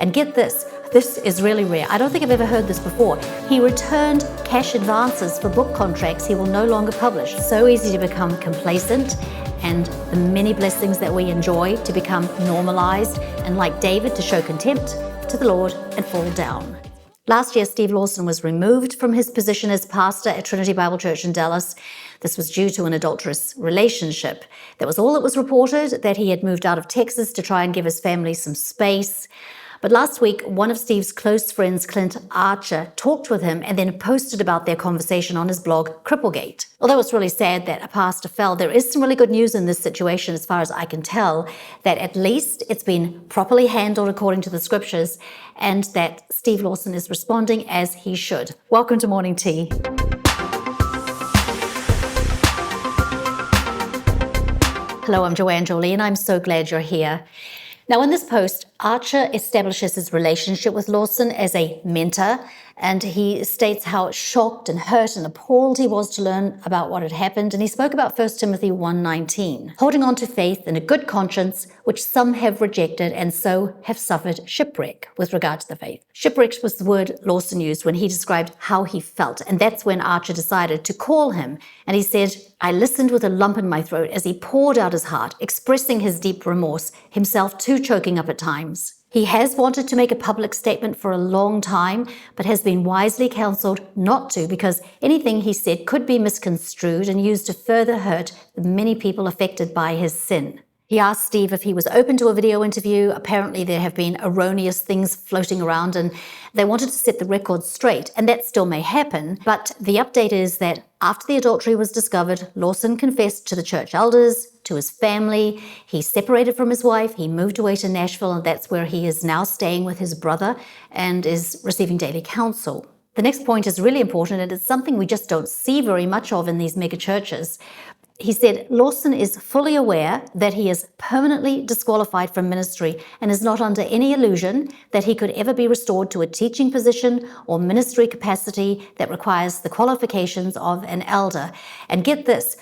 And get this is really rare. I don't think I've ever heard this before. He returned cash advances for book contracts he will no longer publish. So easy to become complacent, and the many blessings that we enjoy to become normalized, and like David, to show contempt to the Lord and fall down. Last year, Steve Lawson was removed from his position as pastor at Trinity Bible Church in Dallas. This was due to an adulterous relationship. That was all that was reported, that he had moved out of Texas to try and give his family some space. But last week, one of Steve's close friends, Clint, talked with him and then posted about their conversation on his blog, Cripplegate. Although it's really sad that a pastor fell, there is some really good news in this situation as far as I can tell, that at least it's been properly handled according to the scriptures, and that Steve Lawson is responding as he should. Welcome to Morning Tea. Hello, I'm Joanne, Jolee, and I'm so glad you're here. Now, in this post, Archer establishes his relationship with Lawson as a mentor, and he states how shocked and hurt and appalled he was to learn about what had happened, and he spoke about 1 Timothy 1:19, holding on to faith in a good conscience, which some have rejected and so have suffered shipwreck with regard to the faith. Shipwreck was the word Lawson used when he described how he felt, and that's when Archer decided to call him, and he said, "I listened with a lump in my throat as he poured out his heart, expressing his deep remorse, himself too choking up at times. He has wanted to make a public statement for a long time, but has been wisely counseled not to, because anything he said could be misconstrued and used to further hurt the many people affected by his sin." He asked Steve if he was open to a video interview. Apparently there have been erroneous things floating around, and they wanted to set the record straight, and that still may happen. But the update is that after the adultery was discovered, Lawson confessed to the church elders, to his family. He separated from his wife. He moved away to Nashville, and that's where he is now staying with his brother and is receiving daily counsel. The next point is really important, and it's something we just don't see very much of in these mega churches. He said Lawson is fully aware that he is permanently disqualified from ministry and is not under any illusion that he could ever be restored to a teaching position or ministry capacity that requires the qualifications of an elder. And get this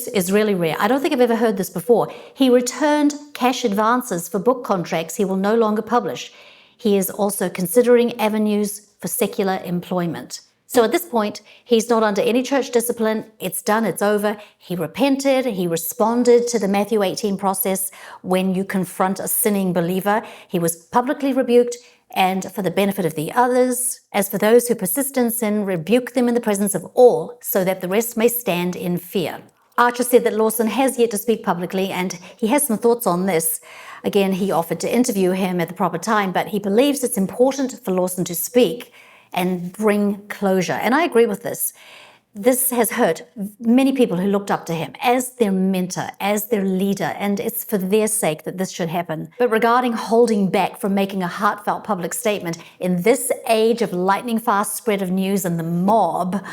is really rare. I don't think I've ever heard this before. He returned cash advances for book contracts he will no longer publish. He is also considering avenues for secular employment. So at this point, he's not under any church discipline. It's done, it's over. He repented, he responded to the Matthew 18 process. When you confront a sinning believer, he was publicly rebuked and for the benefit of the others. As for those who persist in sin, rebuke them in the presence of all, so that the rest may stand in fear. Archer said that Lawson has yet to speak publicly, and he has some thoughts on this. Again, he offered to interview him at the proper time, but he believes it's important for Lawson to speak and bring closure. And I agree with this. This has hurt many people who looked up to him as their mentor, as their leader, and it's for their sake that this should happen. But regarding holding back from making a heartfelt public statement, in this age of lightning fast spread of news and the mob,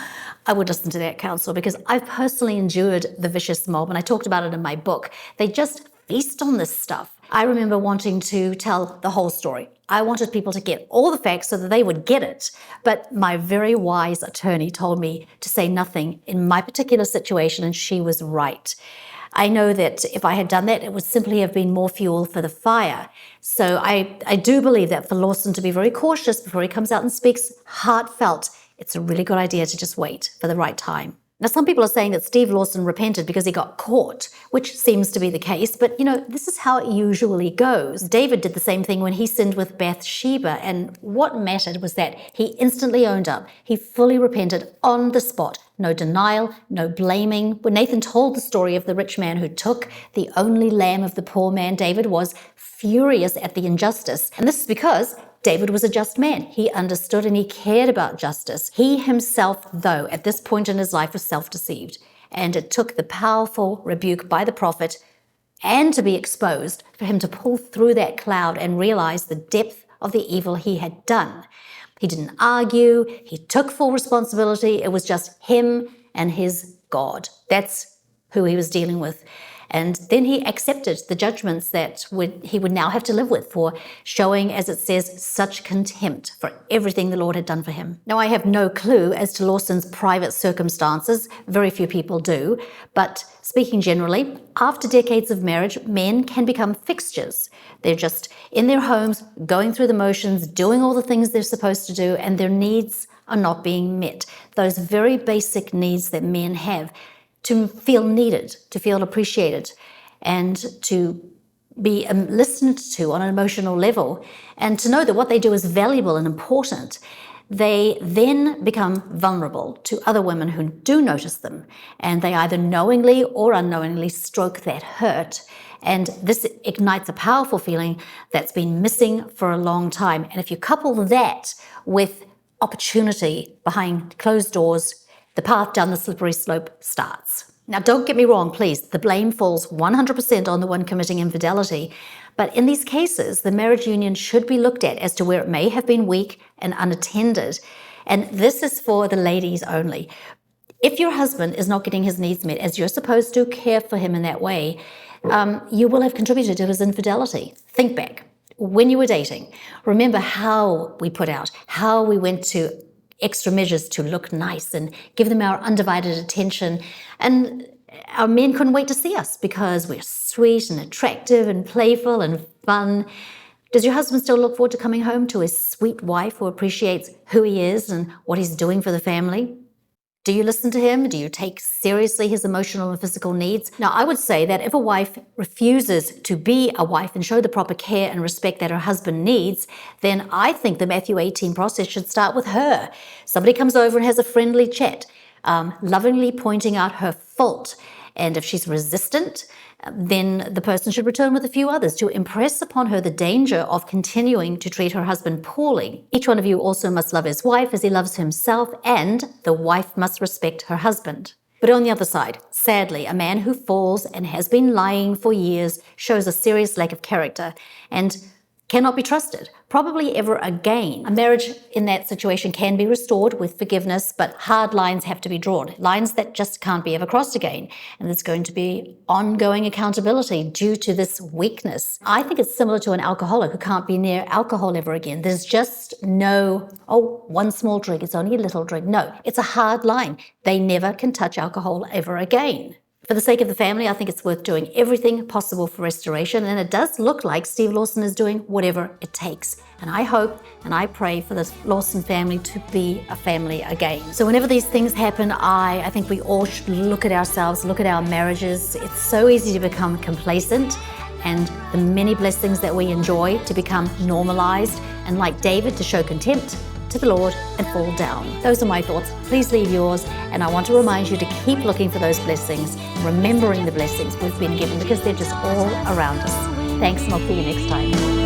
I would listen to that counsel, because I've personally endured the vicious mob, and I talked about it in my book. They just feast on this stuff. I remember wanting to tell the whole story. I wanted people to get all the facts so that they would get it. But my very wise attorney told me to say nothing in my particular situation, and she was right. I know that if I had done that, it would simply have been more fuel for the fire. So I do believe that for Lawson to be very cautious before he comes out and speaks heartfelt, it's a really good idea to just wait for the right time. Now, some people are saying that Steve Lawson repented because he got caught, which seems to be the case, but this is how it usually goes. David did the same thing when he sinned with Bathsheba, and what mattered was that he instantly owned up. He fully repented on the spot. No denial, no blaming. When Nathan told the story of the rich man who took the only lamb of the poor man, David was furious at the injustice. And this is because David was a just man. He understood and he cared about justice. He himself, though, at this point in his life was self-deceived. And it took the powerful rebuke by the prophet and to be exposed for him to pull through that cloud and realize the depth of the evil he had done. He didn't argue. He took full responsibility. It was just him and his God. That's who he was dealing with. And then he accepted the judgments that he would now have to live with for showing, as it says, such contempt for everything the Lord had done for him. Now, I have no clue as to Lawson's private circumstances. Very few people do. But speaking generally, after decades of marriage, men can become fixtures. They're just in their homes, going through the motions, doing all the things they're supposed to do, and their needs are not being met. Those very basic needs that men have to feel needed, to feel appreciated, and to be listened to on an emotional level, and to know that what they do is valuable and important. They then become vulnerable to other women who do notice them, and they either knowingly or unknowingly stroke that hurt. And this ignites a powerful feeling that's been missing for a long time. And if you couple that with opportunity behind closed doors, the path down the slippery slope starts. Now, don't get me wrong, please. The blame falls 100% on the one committing infidelity. But in these cases, the marriage union should be looked at as to where it may have been weak and unattended. And this is for the ladies only. If your husband is not getting his needs met as you're supposed to care for him in that way, you will have contributed to his infidelity. Think back. When you were dating, remember how we put out, how we went to extra measures to look nice and give them our undivided attention. And our men couldn't wait to see us because we're sweet and attractive and playful and fun. Does your husband still look forward to coming home to his sweet wife who appreciates who he is and what he's doing for the family? Do you listen to him? Do you take seriously his emotional and physical needs? Now, I would say that if a wife refuses to be a wife and show the proper care and respect that her husband needs, then I think the Matthew 18 process should start with her. Somebody comes over and has a friendly chat, lovingly pointing out her fault. And if she's resistant, then the person should return with a few others to impress upon her the danger of continuing to treat her husband poorly. Each one of you also must love his wife as he loves himself, and the wife must respect her husband. But on the other side, sadly, a man who falls and has been lying for years shows a serious lack of character and cannot be trusted, probably ever again. A marriage in that situation can be restored with forgiveness, but hard lines have to be drawn, lines that just can't be ever crossed again. And there's going to be ongoing accountability due to this weakness. I think it's similar to an alcoholic who can't be near alcohol ever again. There's just no, one small drink, it's only a little drink. No, it's a hard line. They never can touch alcohol ever again. For the sake of the family, I think it's worth doing everything possible for restoration, and it does look like Steve Lawson is doing whatever it takes. And I hope and I pray for this Lawson family to be a family again. So whenever these things happen, I think we all should look at ourselves, look at our marriages. It's so easy to become complacent and the many blessings that we enjoy to become normalized, and like David, to show contempt to the Lord and fall down. Those are my thoughts. Please leave yours, and I want to remind you to keep looking for those blessings and remembering the blessings we've been given, because they're just all around us. Thanks, and I'll see you next time.